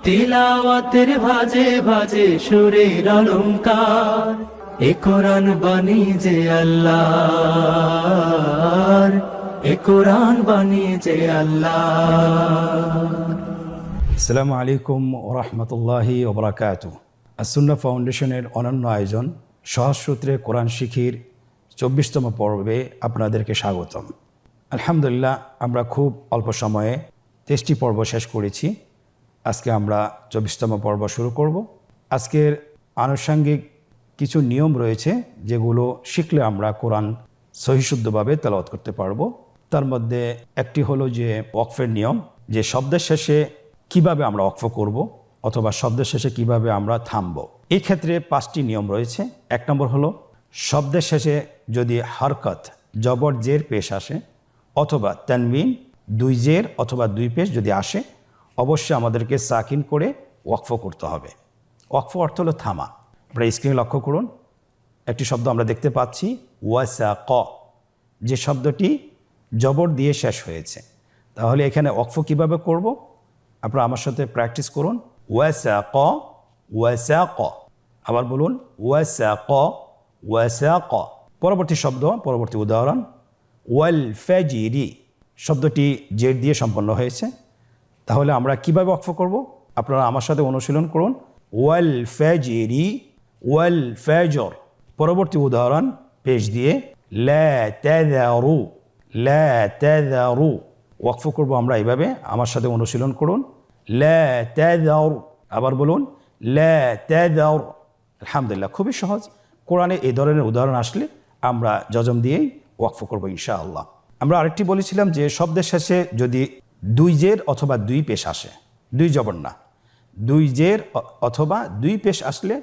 তিলাওয়াতের ভাজে ভাজে সুরের অলংকার, এ কোরআন বাণী যে আল্লাহর, এ কোরআন বাণী যে আল্লাহর। আসসালামু আলাইকুম ওয়া রাহমাতুল্লাহি ওয়া বারাকাতুহু। আস-সুন্নাহ ফাউন্ডেশনের অনন্য আয়োজন সহজ সূত্রে কোরআন শিখির 24তম পর্বে আপনাদেরকে স্বাগতম। আলহামদুলিল্লাহ, আমরা খুব অল্প সময়ে 23টি পর্ব শেষ করেছি। আজকে আমরা 24তম পর্ব শুরু করব। আজকের আনুষঙ্গিক কিছু নিয়ম রয়েছে যেগুলো শিখলে আমরা কোরআন সহিশুদ্ধভাবে তেলাওয়াত করতে পারবো। তার মধ্যে একটি হলো যে ওয়াকফের নিয়ম, যে শব্দের শেষে কিভাবে আমরা ওয়াকফ করব অথবা শব্দের শেষে কিভাবে আমরা থামব। এই ক্ষেত্রে 5টি নিয়ম রয়েছে। 1 নম্বর হলো শব্দের শেষে যদি হরকত জবর জের পেশ আসে অথবা তানবিন 2 জের অথবা 2 পেশ যদি আসে, অবশ্যই আমাদেরকে সাকিন করে ওয়াকফ করতে হবে। ওয়াকফ অর্থ হলো থামা। আপনারা স্ক্রিনে লক্ষ্য করুন, একটি শব্দ আমরা দেখতে পাচ্ছি ওয়াসাক, যে শব্দটি জবর দিয়ে শেষ হয়েছে। তাহলে এখানে ওয়াকফ কিভাবে করব? আপনারা আমার সাথে প্র্যাকটিস করুন। ওয়াসাক ওয়াসাক, আবার বলুন ওয়াসাক ওয়াসাক। পরবর্তী শব্দ, পরবর্তী উদাহরণ ওয়াল ফাজিরি, শব্দটি জের দিয়ে সম্পন্ন হয়েছে। তাহলে আমরা কিভাবে ওয়াকফ করব? আপনারা আমার সাথে অনুশীলন করুন। ওয়াল ফাজিরি ওয়াল ফাজর। পরবর্তী উদাহরণ পেশ দিয়ে লা তাযারু লা তাযারু। ওয়াকফ করব আমরা এইভাবে, আমার সাথে অনুশীলন করুন। লা তাযারু, আবার বলুন লা তাযারু। আলহামদুলিল্লাহ, খুবই সহজ। কোরআনে এই ধরনের উদাহরণ আসলে আমরা যজম দিয়েই ওয়াকফ করব ইনশাআল্লাহ। আমরা আরেকটি বলেছিলাম যে শব্দের শেষে যদি 2 জের অথবা 2 পেশ আসে, 2 জবর না, 2 জের অথবা 2 পেশ আসলে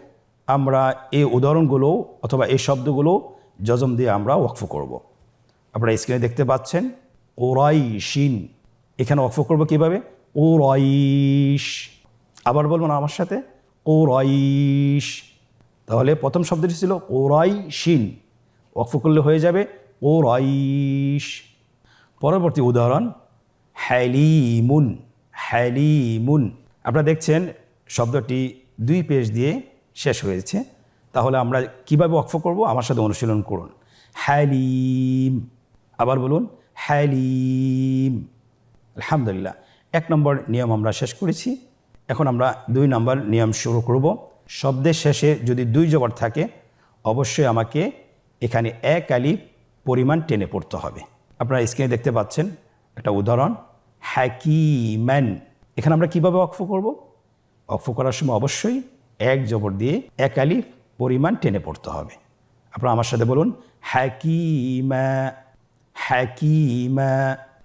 আমরা এই উদাহরণগুলো অথবা এই শব্দগুলো যজম দিয়ে আমরা ওয়াকফ করব। আপনারা স্ক্রিনে দেখতে পাচ্ছেন ওরাইশিন, এখানে ওয়াকফ করব কিভাবে? ওরাইশ। আবার বলবো না আমার সাথে, ওরাইশ। তাহলে প্রথম শব্দটি ছিল ওরাইশিন, ওয়াকফ করলে হয়ে যাবে ওরাইশ। পরবর্তী উদাহরণ হালিমুন হালিমুন। আপনারা দেখছেন শব্দটি 2 পেশ দিয়ে শেষ হয়েছে। তাহলে আমরা কিভাবে ওয়াকফ করব? আমার সাথে অনুশীলন করুন। হালিম, আবার বলুন হালিম। আলহামদুলিল্লাহ, 1 নম্বর নিয়ম আমরা শেষ করেছি। এখন আমরা 2 নম্বর নিয়ম শুরু করব। শব্দের শেষে যদি 2 জবর থাকে, অবশ্যই আমাকে এখানে 1 আলিফ পরিমাণ টেনে পড়তে হবে। আপনারা স্ক্রিনে দেখতে পাচ্ছেন একটা উদাহরণ হাকিমান। এখানে আমরা কিভাবে ওয়াকফ করব? ওয়াকফ করার সময় অবশ্যই 1 জবর দিয়ে 1 আলিফ পরিমাণ টেনে পড়তে হবে। আপনারা আমার সাথে বলুন হাকিমা হাকিমা।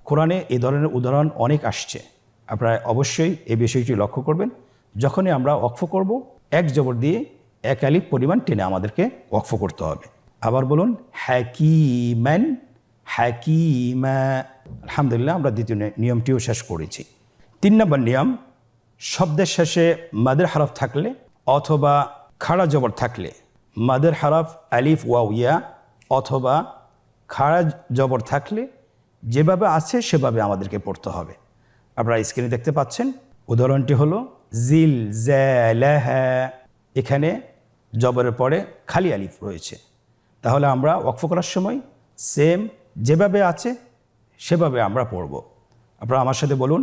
কোরআনে এই ধরনের উদাহরণ অনেক আসছে। আপনারা অবশ্যই এই বিষয়টি লক্ষ্য করবেন। যখনই আমরা ওয়াকফ করব, 1 জবর দিয়ে 1 আলিফ পরিমাণ টেনে আমাদেরকে ওয়াকফ করতে হবে। আবার বলুন হাকিমান হাকিমা। আলহামদুলিল্লাহ, আমরা দ্বিতীয় নিয়মটিও শেষ করেছি। 3 নম্বর নিয়ম, শব্দের শেষে মাদের হরফ থাকলে অথবা খাড়া জবর থাকলে, মাদের হরফ আলিফ ওয়াও ইয়া অথবা খাড়া জবর থাকলে যেভাবে আছে সেভাবে আমাদেরকে পড়তে হবে। আপনারা স্ক্রিনে দেখতে পাচ্ছেন উদাহরণটি হলো জিল জালাহা। এখানে জবরের পরে খালি আলিফ রয়েছে। তাহলে আমরা ওয়াকফ করার সময় সেম যেভাবে আছে সেভাবে আমরা পড়ব। আপনারা আমার সাথে বলুন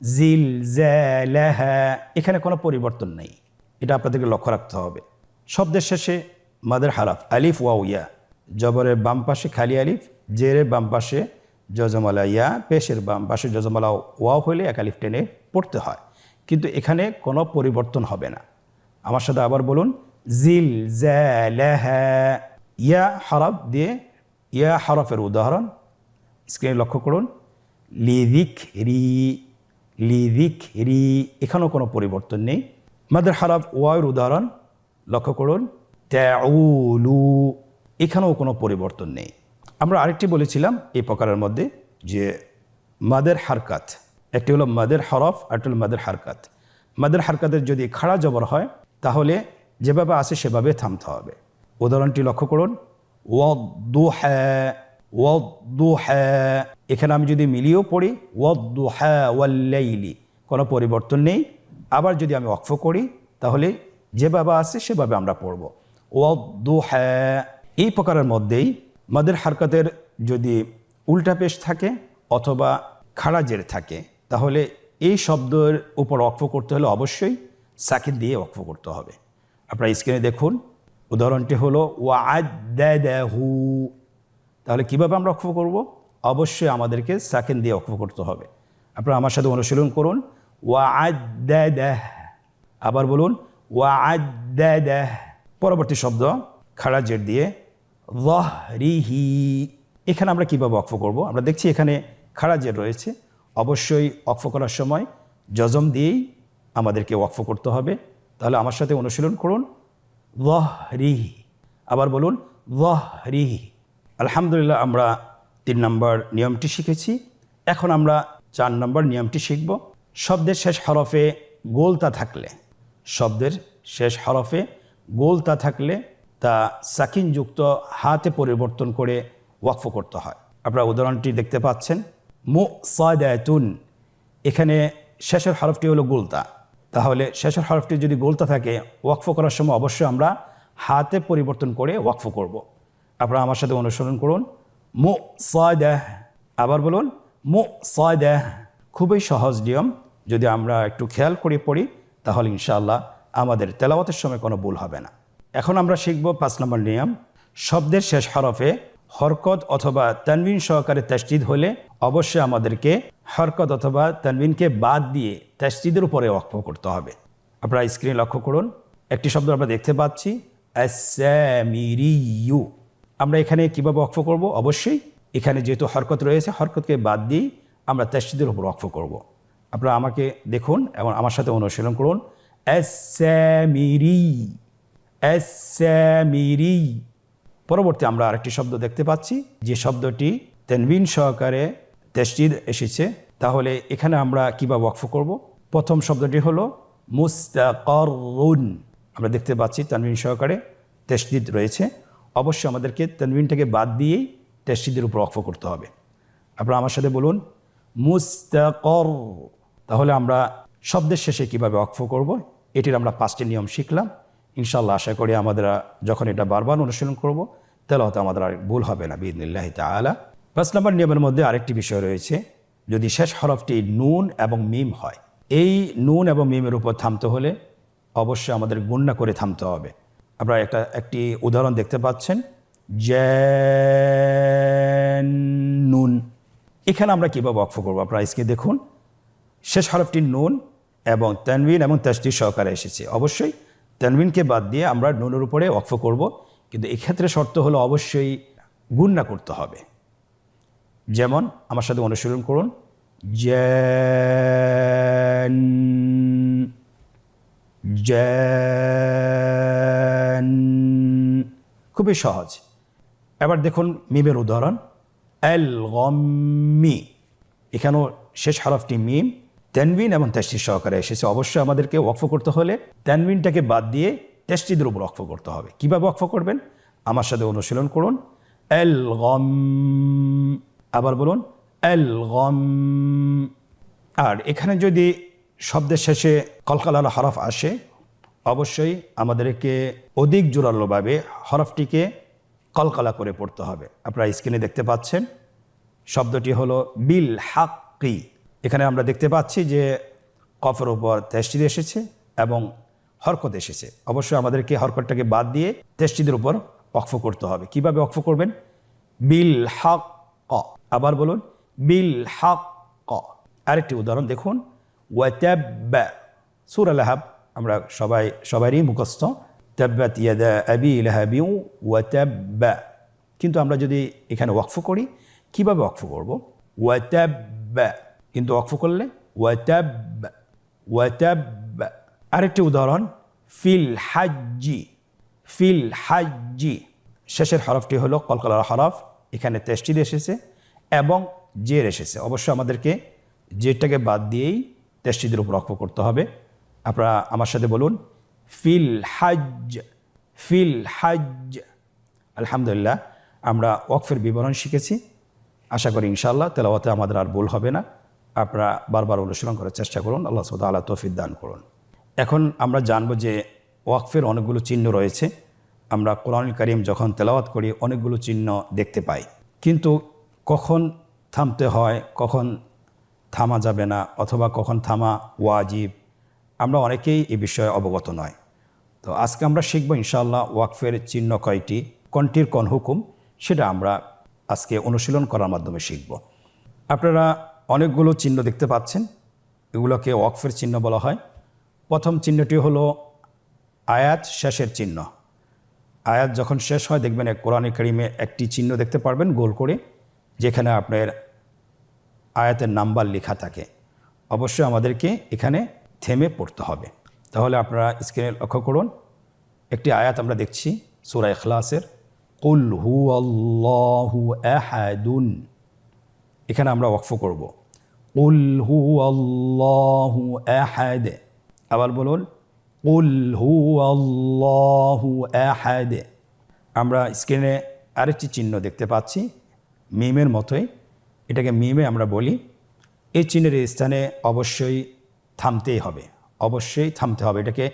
জিল জালাহা। এখানে কোনো পরিবর্তন নেই, এটা আপনাদেরকে লক্ষ্য রাখতে হবে। শব্দের শেষে মাদের হরফ আলিফ ওয়াও ইয়া, জবরের বাম পাশে খালি আলিফ, জেরের বাম পাশে জজমালা ইয়া, পেশের বাম পাশে জজমালা ওয়াও হলে 1 আলিফ টেনে পড়তে হয়, কিন্তু এখানে কোনো পরিবর্তন হবে না। আমার সাথে আবার বলুন জিল জালাহা। ইয়া হরফ দিয়ে, ইয়া হরফের উদাহরণ স্ক্রিনে লক্ষ্য করুন লিযিকরি লিযিকরি, এখানেও কোনো পরিবর্তন নেই। মাদের হরফ ওয়াওয়ের উদাহরণ লক্ষ্য করুন তাউলু, এখানেও কোনো পরিবর্তন নেই। আমরা আরেকটি বলেছিলাম এই প্রকারের মধ্যে যে মাদের হারকাত, একটি হলো মাদের হরফ আর একটি হলো মাদের হারকাত। মাদের হারকাতের যদি খাড়া জবর হয় তাহলে যেভাবে আছে সেভাবে থামতে হবে। উদাহরণটি লক্ষ্য করুন ওয়াদ্দুহা ওয়াদ্দুহা। এখানে আমি যদি মিলিয়েও পড়ি ওয়াদ্দুহা ওয়াল্লাইলি, কোনো পরিবর্তন নেই। আবার যদি আমি ওয়াকফ করি তাহলে যেভাবে আছে সেভাবে আমরা পড়ব। ওয়াদ্দুহা, এই প্রকারের মধ্যেই মাদের হারকাতের যদি উল্টা পেশ থাকে অথবা খাড়া জের থাকে তাহলে এই শব্দের উপর ওয়াকফ করতে হলে অবশ্যই সাকিন দিয়ে ওয়াকফ করতে হবে। আপনারা স্ক্রিনে দেখুন, উদাহরণটি হলো ওয়া'আদ্দাদাহু। তাহলে কিভাবে আমরা ওয়াকফ করব? অবশ্যই আমাদেরকে সাকিন দিয়ে ওয়াকফ করতে হবে। আপনারা আমার সাথে অনুশীলন করুন, ওয়া'আদ্দাদাহ। আবার বলুন ওয়া'আদ্দাদাহ। পরবর্তী শব্দ খাড়া জের দিয়ে যাহরিহি। এখানে আমরা কিভাবে ওয়াকফ করব? আমরা দেখছি এখানে খাড়া জের রয়েছে, অবশ্যই ওয়াকফ করার সময় জজম দিয়েই আমাদেরকে ওয়াকফ করতে হবে। তাহলে আমার সাথে অনুশীলন করুন, যাহরিহি। আবার বলুন যাহরিহি। আলহামদুলিল্লাহ, আমরা 3 নম্বর নিয়মটি শিখেছি। এখন আমরা 4 নম্বর নিয়মটি শিখব। শব্দের শেষ হরফে গোলতা থাকলে, শব্দের শেষ হরফে গোলতা থাকলে তা সাকিনযুক্ত হাতে পরিবর্তন করে ওয়াকফ করতে হয়। আপনারা উদাহরণটি দেখতে পাচ্ছেন, মুসাদাতুন। এখানে শেষের হরফটি হলো গোলতা। তাহলে শেষের হরফটি যদি গোলতা থাকে ওয়াকফ করার সময় অবশ্যই আমরা হাতে পরিবর্তন করে ওয়াকফ করব। আপনারা আমার সাথে অনুসরণ করুন, মুসাদাহ। আবার বলুন মুসাদাহ। খুবই সহজ নিয়ম, যদি আমরা একটু খেয়াল করে পড়ি তাহলে ইনশাআল্লাহ আমাদের তেলাওয়াতের সময় কোনো ভুল হবে না। এখন আমরা শিখব 5 নম্বর নিয়ম। শব্দের শেষ হরফে হরকত অথবা তানবিন সহকারে তাসদীদ হলে অবশ্যই আমাদেরকে হরকত অথবা তানবিনকে বাদ দিয়ে তাসদীদের উপরে ওয়াকফ করতে হবে। আপনারা স্ক্রিনে লক্ষ্য করুন, একটি শব্দ আমরা দেখতে পাচ্ছি আস-সামিরিয়্যু। আমরা এখানে কীভাবে ওয়াকফ করব? অবশ্যই এখানে যেহেতু হরকত রয়েছে হরকতকে বাদ দিয়ে আমরা তাসদীদের উপর ওয়াকফ করব। আপনারা আমাকে দেখুন এবং আমার সাথে অনুশীলন করুন, আস-সামিরি, আস-সামিরি। পরবর্তী আমরা আরেকটি শব্দ দেখতে পাচ্ছি যে শব্দটি তানবিন সহকারে তাসদীদ এসেছে। তাহলে এখানে আমরা কিভাবে ওয়াকফ করব? প্রথম শব্দটি হলো মুস্তাকাররুন। আমরা দেখতে পাচ্ছি তানবিন সহকারে তাসদীদ রয়েছে, অবশ্যই আমাদেরকে তানবিনটাকে বাদ দিয়েই তাসদীদের উপর ওয়াকফ করতে হবে। আপনারা আমার সাথে বলুন মুস্তাকার। তাহলে আমরা শব্দের শেষে কিভাবে ওয়াকফ করব এটির আমরা 5টি নিয়ম শিখলাম। ইনশাআল্লাহ আশা করি আমাদের যখন এটা বারবার অনুশীলন করব তাহলে হয়তো আমাদের আর ভুল হবে না বিইذনিল্লাহি তাআলা। 5 নম্বর নিয়মের মধ্যে আরেকটি বিষয় রয়েছে, যদি শেষ হরফটি নুন এবং মিম হয়, এই নুন এবং মিমের উপর থামতে হলে অবশ্যই আমাদের গুণনা করে থামতে হবে। আপনারা একটি উদাহরণ দেখতে পাচ্ছেন, জান্নুন। এখানে আমরা কীভাবে ওয়াকফ করবো? আপনারা স্ক্রিনে দেখুন, শেষ হরফটি নুন এবং তানবিন এবং তাসদীদ সহকারে এসেছে, অবশ্যই তানবিনকে বাদ দিয়ে আমরা নুনের উপরে ওয়াকফ করব। কিন্তু এক্ষেত্রে শর্ত হলো অবশ্যই গুণনা করতে হবে। যেমন আমার সাথে অনুশীলন করুন, জান। খুবই সহজ। এবার দেখুন মিমের উদাহরণ, আল গম্মি। এখানেও শেষ হরফটি মিম, তানবিন এবং তাসদীদ সহকারে এসেছে, অবশ্যই আমাদেরকে ওয়াকফ করতে হলে তানবিনটাকে বাদ দিয়ে তাসদীদের উপর ওয়াকফ করতে হবে। কিভাবে ওয়াকফ করবেন? আমার সাথে অনুশীলন করুন, আল গম। আবার বলুন আল গম। আর এখানে যদি শব্দের শেষে কলকলার হরফ আসে অবশ্যই আমাদেরকে অধিক জোরালোভাবে হরফটিকে কলকলা করে পড়তে হবে। আপনারা স্ক্রিনে দেখতে পাচ্ছেন শব্দটি হলো বিল হাক্কি। এখানে আমরা দেখতে পাচ্ছি যে কফের উপর তাসদীদ এসেছে এবং হরকত এসেছে, অবশ্যই আমাদেরকে হরকতটাকে বাদ দিয়ে তাসদীদের উপর ওয়াকফ করতে হবে। কিভাবে ওয়াকফ করবেন? বিল হক। আবার বলুন বিল হক। আরেকটি উদাহরণ দেখুন, ওয়াতাব্বা। সূরা লাহাব আমরা সবারই মুখস্থ, তাব্বাত ইয়াদা আবি লাহাবি ওয়াতাব্বা। কিন্তু আমরা যদি এখানে ওয়াকফ করি, কিভাবে ওয়াকফ করব? ওয়াতাব্বা, কিন্তু ওয়াকফ করলে ওয়াতাব্বা, ওয়াতাব্বা। আরেকটি উদাহরণ, ফিল হাজ্জি। ফিল হাজ্জি, শেষের হরফটি হলো কলকলার হরফ, এখানে তাসদীদ এসেছে এবং জের এসেছে, অবশ্যই আমাদেরকে জেরটাকে বাদ দিয়েই তাসদীদের উপর ওয়াকফ করতে হবে। আপনারা আমার সাথে বলুন ফিল হাজ্জ, ফিল হাজ্জ। আলহামদুলিল্লাহ, আমরা ওয়াকফের বিবরণ শিখেছি। আশা করি ইনশাআল্লাহ তেলাওয়াতে আমাদের আর ভুল হবে না। আপনারা বারবার অনুশীলন করার চেষ্টা করুন। আল্লাহ সুবহানাহু ওয়া তাআলা তৌফিক দান করুন। এখন আমরা জানব যে ওয়াকফের অনেকগুলো চিহ্ন রয়েছে। আমরা কোরআনুল কারীম যখন তেলাওয়াত করি অনেকগুলো চিহ্ন দেখতে পাই, কিন্তু কখন থামতে হয়, কখন থামা যাবে না, অথবা কখন থামা ওয়াজিব, আমরা অনেকেই এই বিষয়ে অবগত নয়। তো আজকে আমরা শিখব ইনশাআল্লাহ ওয়াকফের চিহ্ন কয়টি, কোনটির কোন হুকুম, সেটা আমরা আজকে অনুশীলন করার মাধ্যমে শিখব। আপনারা অনেকগুলো চিহ্ন দেখতে পাচ্ছেন, এগুলোকে ওয়াকফের চিহ্ন বলা হয়। প্রথম চিহ্নটি হলো আয়াত শেষের চিহ্ন। আয়াত যখন শেষ হয় দেখবেন কোরআনে কারীমে একটি চিহ্ন দেখতে পারবেন গোল করে, যেখানে আপনার আয়াতের নাম্বার লেখা থাকে। অবশ্যই আমাদেরকে এখানে থেমে পড়তে হবে। তাহলে আপনারা স্ক্রিনে লক্ষ্য করুন, একটি আয়াত আমরা দেখছি সূরা ইখলাসের, কুল হুয়াল্লাহু আহাদুন। এখানে আমরা ওয়াকফ করব, কুল হুয়াল্লাহু আহাদ। আবার বলুন, কুল হুয়াল্লাহু আহাদ। আমরা স্ক্রিনে আরেকটি চিহ্ন দেখতে পাচ্ছি মিমের মতোই, এটাকে মিমে আমরা বলি। এই চিহ্নের স্থানে অবশ্যই থামতেই হবে, অবশ্যই থামতে হবে। এটাকে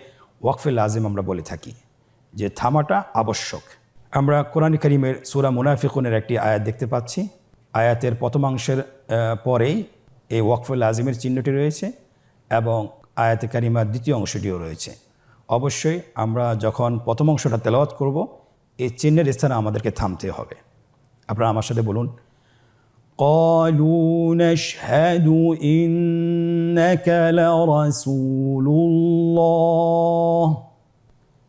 ওয়াকফে লাজিম আমরা বলে থাকি, যে থামাটা আবশ্যক। আমরা কোরআন কারীমের সূরা মুনাফিকুনের একটি আয়াত দেখতে পাচ্ছি। আয়াতের প্রথমাংশের পরেই এই ওয়াকফে লাজিমের চিহ্নটি রয়েছে এবং আয়াতে কারিমার দ্বিতীয় অংশটিও রয়েছে। অবশ্যই আমরা যখন প্রথম অংশটা তেলাওয়াত করব এই চিহ্নের স্থানে আমাদেরকে থামতে হবে। আপনারা আমার সাথে বলুন, قالوا نشهد إنك لرسول الله।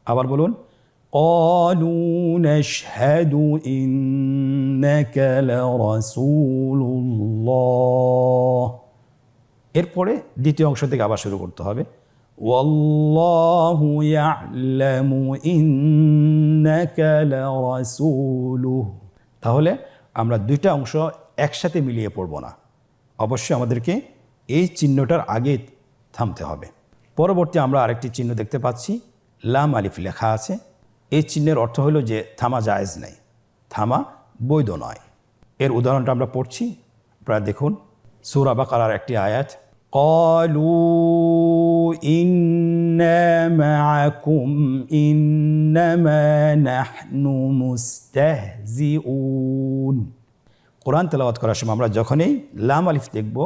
আবার বলুন, قالوا نشهد إنك لرسول الله। এরপরে দ্বিতীয় অংশ থেকে আবার শুরু করতে হবে, والله يعلم إنك لرسوله। তাহলে আমরা দুইটা অংশ একসাথে মিলিয়ে পড়ব না, অবশ্যই আমাদেরকে এই চিহ্নটার আগে থামতে হবে। পরবর্তী আমরা আরেকটি চিহ্ন দেখতে পাচ্ছি, লাম আলিফ লেখা আছে। এই চিহ্নের অর্থ হলো যে থামা জায়েজ নাই, থামা বৈধ নয়। এর উদাহরণটা আমরা পড়ছি, আপনারা দেখুন সূরা বাকারার একটি আয়াত, قالوا إنا معكم إنما نحن مستهزئون। কোরআন তেলাওয়াত করার সময় আমরা যখনই লাম আলিফ দেখব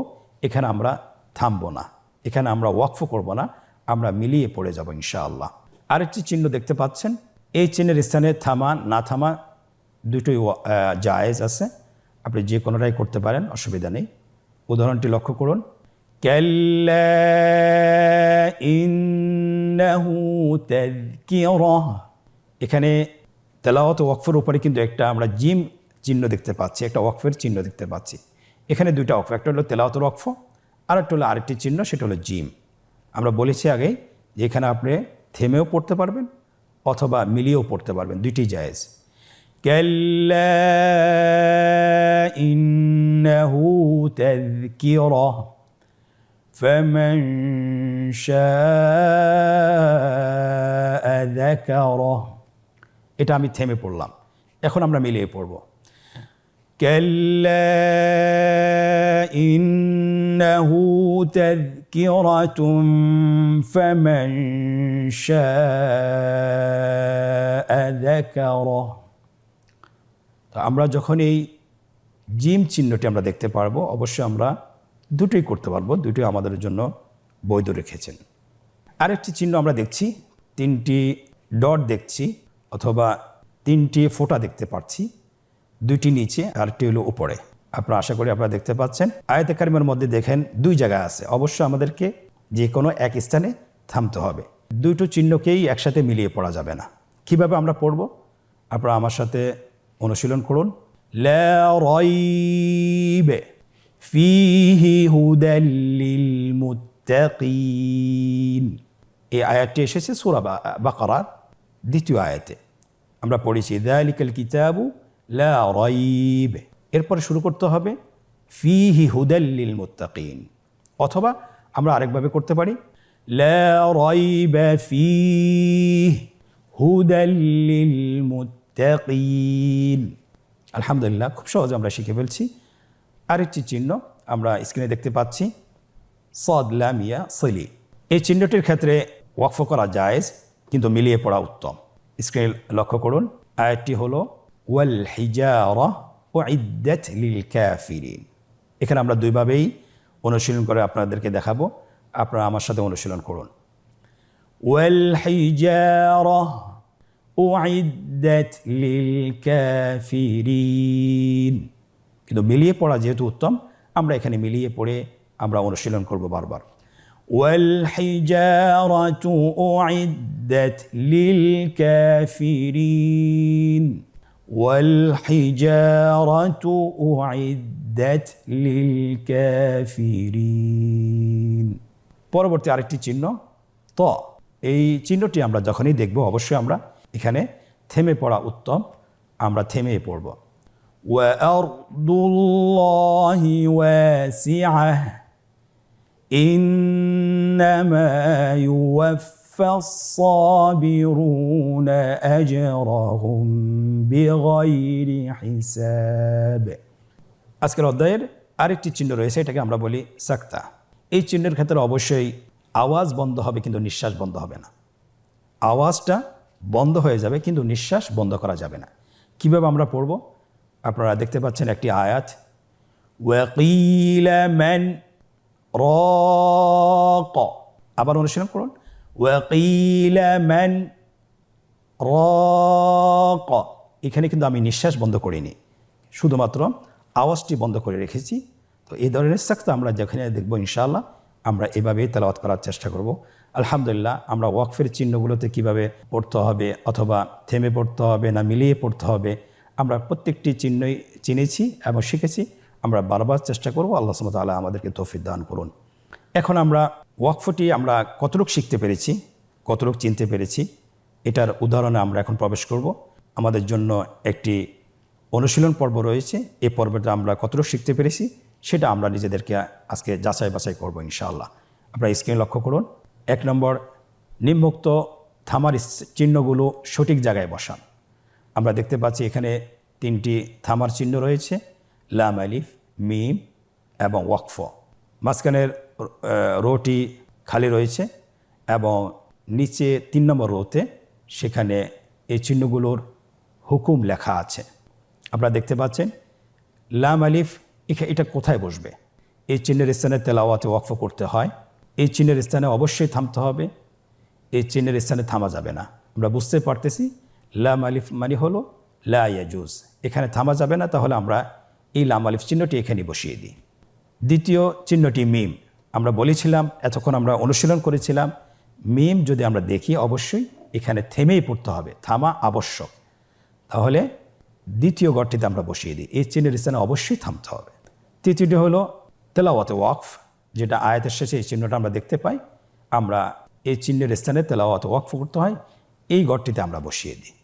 এখানে আমরা থামবো না, এখানে আমরা ওয়াকফ করব না, আমরা মিলিয়ে পড়ে যাব ইনশাআল্লাহ। আরেকটি চিহ্ন দেখতে পাচ্ছেন, এই চিহ্নের স্থানে থামা না থামা দুটোই জায়েজ আছে, আপনি যে কোনোটাই করতে পারেন, অসুবিধা নেই। উদাহরণটি লক্ষ্য করুন, কাল্লা ইন্নাহু তাযকিরাহ। এখানে তেলাওয়াত ওয়াকফের উপরে কিন্তু একটা আমরা জিম চিহ্ন দেখতে পাচ্ছি, একটা ওয়াকফের চিহ্ন দেখতে পাচ্ছি। এখানে দুইটা ওয়াকফ, একটা হলো তেলাওয়াতের ওয়াকফ, আর একটা হলো আরেকটি চিহ্ন, সেটা হলো জিম। আমরা বলেছি আগেই যে এখানে আপনি থেমেও পড়তে পারবেন অথবা মিলিয়েও পড়তে পারবেন, দুইটি জায়েজ। কাল্লা ইন্নাহু তাযকিরাহ ফামান শাআ যাকারাহ। এটা আমি থেমে পড়লাম, এখন আমরা মিলিয়ে পড়ব, কাল্লা ইন্নাহু তাযকিরাতুন ফামান শাআ যাকারাহ। তো আমরা যখন এই জিম চিহ্নটি আমরা দেখতে পারবো, অবশ্যই আমরা দুটোই করতে পারবো, দুটোই আমাদের জন্য বৈধ রেখেছেন। আরেকটি চিহ্ন আমরা দেখছি, তিনটি ডট দেখছি অথবা তিনটি ফোঁটা দেখতে পাচ্ছি, দুইটি নিচে আরেকটি হলো উপরে। আপনারা আশা করি আপনারা দেখতে পাচ্ছেন। আয়াতে কারিমের মধ্যে দেখেন দুই জায়গায় আছে, অবশ্যই আমাদেরকে যে কোনো এক স্থানে থামতে হবে। দুটো চিহ্নকেই একসাথে মিলিয়ে পড়া যাবে না। কিভাবে আমরা পড়ব আপনারা আমার সাথে অনুশীলন করুন। লা রাইব ফীহি হুদাল লিল মুত্তাকিন। এই আয়াতটি এসেছে সূরা বাকারার দ্বিতীয় আয়াতে। আমরা পড়েছি যালিকাল কিতাবু লা রাইব। এরপরে শুরু করতে হবে ফীহি হুদাল লিল মুত্তাকিন, অথবা আমরা আরেকভাবে করতে পারি লা রাইবা ফীহি হুদাল লিল মুত্তাকিন। আলহামদুলিল্লাহ, খুব সহজে আমরা শিখে ফেলছি। আরেকটি চিহ্ন আমরা স্ক্রিনে দেখতে পাচ্ছি, সাদ লাম ইয়া সিলি। এই চিহ্নটির ক্ষেত্রে ওয়াকফ করা জায়েজ, কিন্তু মিলিয়ে পড়া উত্তম। স্ক্রিন লক্ষ্য করুন, আয়াতটি হলো ওয়াল হিজারা উইদ্দাত লিল কাফিরিন। এখানে আমরা দুইভাবেই অনুশীলন করে আপনাদেরকে দেখাবো, আপনারা আমার সাথে অনুশীলন করুন। ওয়াল হিজারা উইদ্দাত লিল কাফিরিন, কিন্তু মিলিয়ে পড়া যেহেতু উত্তম, আমরা এখানে মিলিয়ে পড়ে আমরা অনুশীলন করব বারবার। ওয়াল হিজারাতু উইদ্দাত লিল কাফিরিন, ওয়াল হিজারাতু উইদ্দাত লিল কাফিরিন। পরবর্তী আরেকটি চিহ্ন ত, এই চিহ্নটি আমরা যখনই দেখব অবশ্যই আমরা এখানে থেমে পড়া উত্তম, আমরা থেমে পড়ব। وَأَرْضُ اللَّهِ وَاسِعَةٌ إِنَّمَا يُوَفَّى الصَّابِرُونَ أَجْرَهُمْ بِغَيْرِ حِسَابٍ। আজকের অধ্যায়ের আরেকটি চিহ্ন রয়েছে, এটাকে আমরা বলি সাক্তা। এই চিহ্নের ক্ষেত্রে অবশ্যই আওয়াজ বন্ধ হবে, কিন্তু নিঃশ্বাস বন্ধ হবে না। আওয়াজটা বন্ধ হয়ে যাবে, কিন্তু নিঃশ্বাস বন্ধ করা যাবে না। কিভাবে আমরা পড়ব? আপনারা দেখতে পাচ্ছেন একটি আয়াত, ওয়াকিলা মান রাক, আবার অনুশীলন করুন, ওয়াকিলা মান রাক। এখানে কিন্তু আমি নিঃশ্বাস বন্ধ করিনি, শুধুমাত্র আওয়াজটি বন্ধ করে রেখেছি। তো এই ধরনের সাক্তা আমরা যেখানে দেখব ইনশাআল্লাহ আমরা এভাবেই তেলাওয়াত করার চেষ্টা করব। আলহামদুলিল্লাহ, আমরা ওয়াকফের চিহ্নগুলোতে কিভাবে পড়তে হবে, অথবা থেমে পড়তে হবে না মিলিয়ে পড়তে হবে, আমরা প্রত্যেকটি চিহ্নই চিনেছি এবং শিখেছি। আমরা বারবার চেষ্টা করব। আল্লাহ সুবহানাহু ওয়া তাআলা আমাদেরকে তৌফিক দান করুন। এখন আমরা ওয়াকফটি আমরা কতটুকু শিখতে পেরেছি, কতটুকু চিনতে পেরেছি, এটার উদাহরণে আমরা এখন প্রবেশ করব। আমাদের জন্য একটি অনুশীলন পর্ব রয়েছে। এই পর্বটা আমরা কতটুকু শিখতে পেরেছি সেটা আমরা নিজেদেরকে আজকে যাচাই বাছাই করব ইনশাআল্লাহ। আপনারা স্ক্রিনে লক্ষ্য করুন। 1 নম্বর, নিম্নোক্ত থামার চিহ্নগুলো সঠিক জায়গায় বসান। আমরা দেখতে পাচ্ছি এখানে 3টি থামার চিহ্ন রয়েছে, লাম, আলিফ, মিম এবং ওয়াকফ। মাঝখানের রোটি খালি রয়েছে এবং নিচে 3 নম্বর রোতে সেখানে এই চিহ্নগুলোর হুকুম লেখা আছে। আপনারা দেখতে পাচ্ছেন লাম, আলিফ, এটা কোথায় বসবে? এই চিহ্নের স্থানে তেলাওয়াতে ওয়াকফ করতে হয়। এই চিহ্নের স্থানে অবশ্যই থামতে হবে, এই চিহ্নের স্থানে থামা যাবে না। আমরা বুঝতে পারতেছি লাম আলিফ মানে হলো লা ইয়াজুজ, এখানে থামা যাবে না। তাহলে আমরা এই লাম আলিফ চিহ্নটি এখানে বসিয়ে দিই। দ্বিতীয় চিহ্নটি মিম। আমরা বলেছিলাম, এতক্ষণ আমরা অনুশীলন করেছিলাম, মিম যদি আমরা দেখি অবশ্যই এখানে থেমেই পড়তে হবে, থামা আবশ্যক। তাহলে দ্বিতীয় ঘরটিতে আমরা বসিয়ে দিই, এই চিহ্নের স্থানে অবশ্যই থামতে হবে। তৃতীয়টি হলো তেলাওয়াতে ওয়াকফ, যেটা আয়াতের শেষে এই চিহ্নটা আমরা দেখতে পাই। আমরা এই চিহ্নের স্থানে তেলাওয়াতে ওয়াকফ করতে হয়, এই ঘরটিতে আমরা বসিয়ে দিই।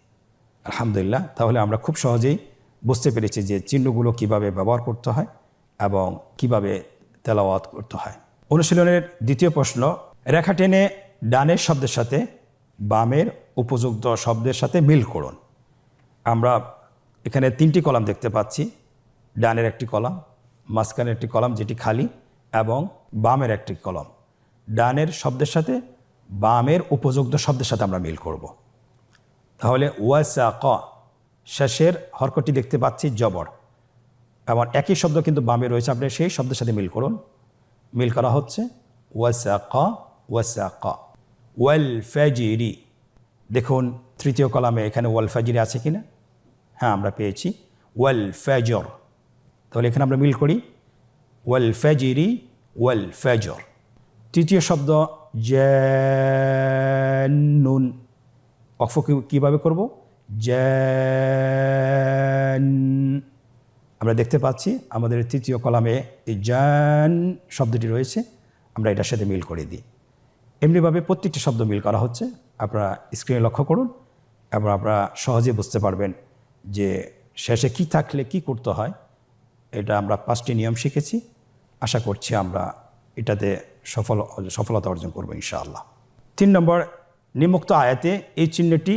আলহামদুলিল্লাহ, তাহলে আমরা খুব সহজেই বুঝতে পেরেছি যে চিহ্নগুলো কিভাবে ব্যবহার করতে হয় এবং কিভাবে তেলাওয়াত করতে হয়। অনুশীলনের দ্বিতীয় প্রশ্ন, রেখা টেনে ডানের শব্দের সাথে বামের উপযুক্ত শব্দের সাথে মিল করুন। আমরা এখানে 3টি কলাম দেখতে পাচ্ছি, ডানের একটি কলাম, মাঝখানের একটি কলাম যেটি খালি, এবং বামের একটি কলাম। ডানের শব্দের সাথে বামের উপযুক্ত শব্দের সাথে আমরা মিল করব। তাহলে ওয়াসাক, শেষের হরকটি দেখতে পাচ্ছি জবর, এবং একই শব্দ কিন্তু বামে রয়েছে, আপনি সেই শব্দের সাথে মিল করুন। মিল করা হচ্ছে ওয়াসাক, ওয়াসাক। ওয়াল ফাজিরি, দেখুন তৃতীয় কলামে এখানে ওয়াল ফাজিরি আছে কিনা? হ্যাঁ, আমরা পেয়েছি ওয়াল ফাজর। তাহলে এখানে আমরা মিল করি ওয়াল ফাজিরি, ওয়াল ফাজর। তৃতীয় শব্দ জান্নুন, ওয়াকফ কীভাবে করব? জান। আমরা দেখতে পাচ্ছি আমাদের তৃতীয় কলামে এই জান শব্দটি রয়েছে, আমরা এটার সাথে মিল করে দিই। এমনিভাবে প্রত্যেকটি শব্দ মিল করা হচ্ছে। আপনারা স্ক্রিনে লক্ষ্য করুন এবং আপনারা সহজে বুঝতে পারবেন যে শেষে কি থাকলে কি করতে হয়। এটা আমরা 5টি নিয়ম শিখেছি। আশা করছি আমরা এটাতে সফলতা অর্জন করব ইনশাআল্লাহ। 3 নম্বর, নিম্নোক্ত আয়াতে এই চিহ্নটি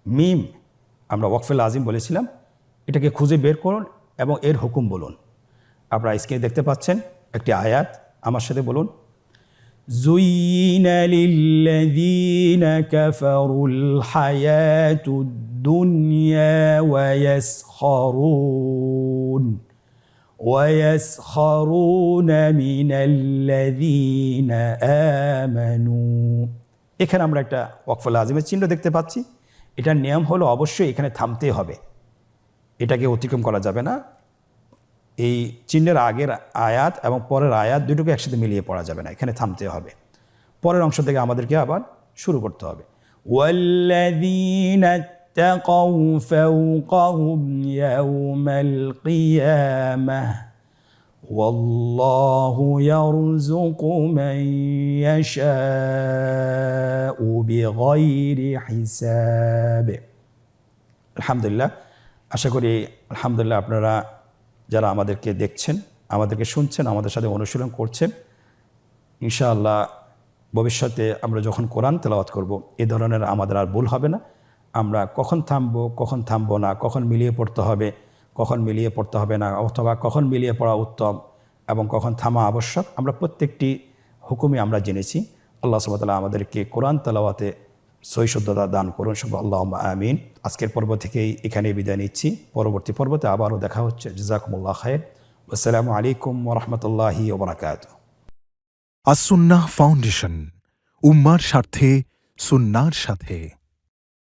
মিম, আমরা ওয়াকফে লাজিম বলেছিলাম, এটাকে খুঁজে বের করুন এবং এর হুকুম বলুন। আপনারা স্ক্রিনে দেখতে পাচ্ছেন একটি আয়াত, আমার সাথে বলুন, زين للذين كفروا الحياة الدنيا ويسخرون من الذين آمنوا। এখানে আমরা একটা ওয়াকফ লাজিমের চিহ্ন দেখতে পাচ্ছি। এটার নিয়ম হলো অবশ্যই এখানে থামতে হবে, এটাকে অতিক্রম করা যাবে না। এই চিহ্নের আগের আয়াত এবং পরের আয়াত দুটোকে একসাথে মিলিয়ে পড়া যাবে না, এখানে থামতে হবে। পরের অংশ থেকে আমাদেরকে আবার শুরু করতে হবে। ওয়াল্লাযীনা ইত্তাকাউ ফাওকাহুম ইয়াওমাল কিয়ামাহ ওয়াল্লাহু ইয়ারযুকু মান ইয়াশাউ বিগাইরি হিসাব। আলহামদুলিল্লাহ, আশা করি আলহামদুলিল্লাহ আপনারা যারা আমাদেরকে দেখছেন, আমাদেরকে শুনছেন, আমাদের সাথে অনুশীলন করছেন, ইনশাআল্লাহ ভবিষ্যতে আমরা যখন কোরআন তেলাওয়াত করব এ ধরনের আমাদের আর ভুল হবে না। আমরা কখন থামবো না, কখন মিলিয়ে পড়তে হবে, কখন মিলিয়ে পড়তে হবে না, অথবা কখন মিলিয়ে পড়া উত্তম এবং কখন থামা আবশ্যক, আমরা প্রত্যেকটি হুকুমই আমরা জেনেছি। আল্লাহ সুবহানাহু ওয়া তাআলা আমাদেরকে কোরআন তেলাওয়াতে সহিশুদ্ধতা দান করুন, সব আল্লাহুম্মা আমিন। আজকের পর্ব থেকেই এখানে বিদায় নিচ্ছি, পরবর্তী পর্বতে আবারও দেখা হচ্ছে। জাযাকুমুল্লাহ খায়র। আসসালামু আলাইকুম ওয়া রাহমাতুল্লাহি ওয়া বারাকাতুহু। আসুন্নাহ ফাউন্ডেশন, উম্মার স্বার্থে সুন্নাহর সাথে।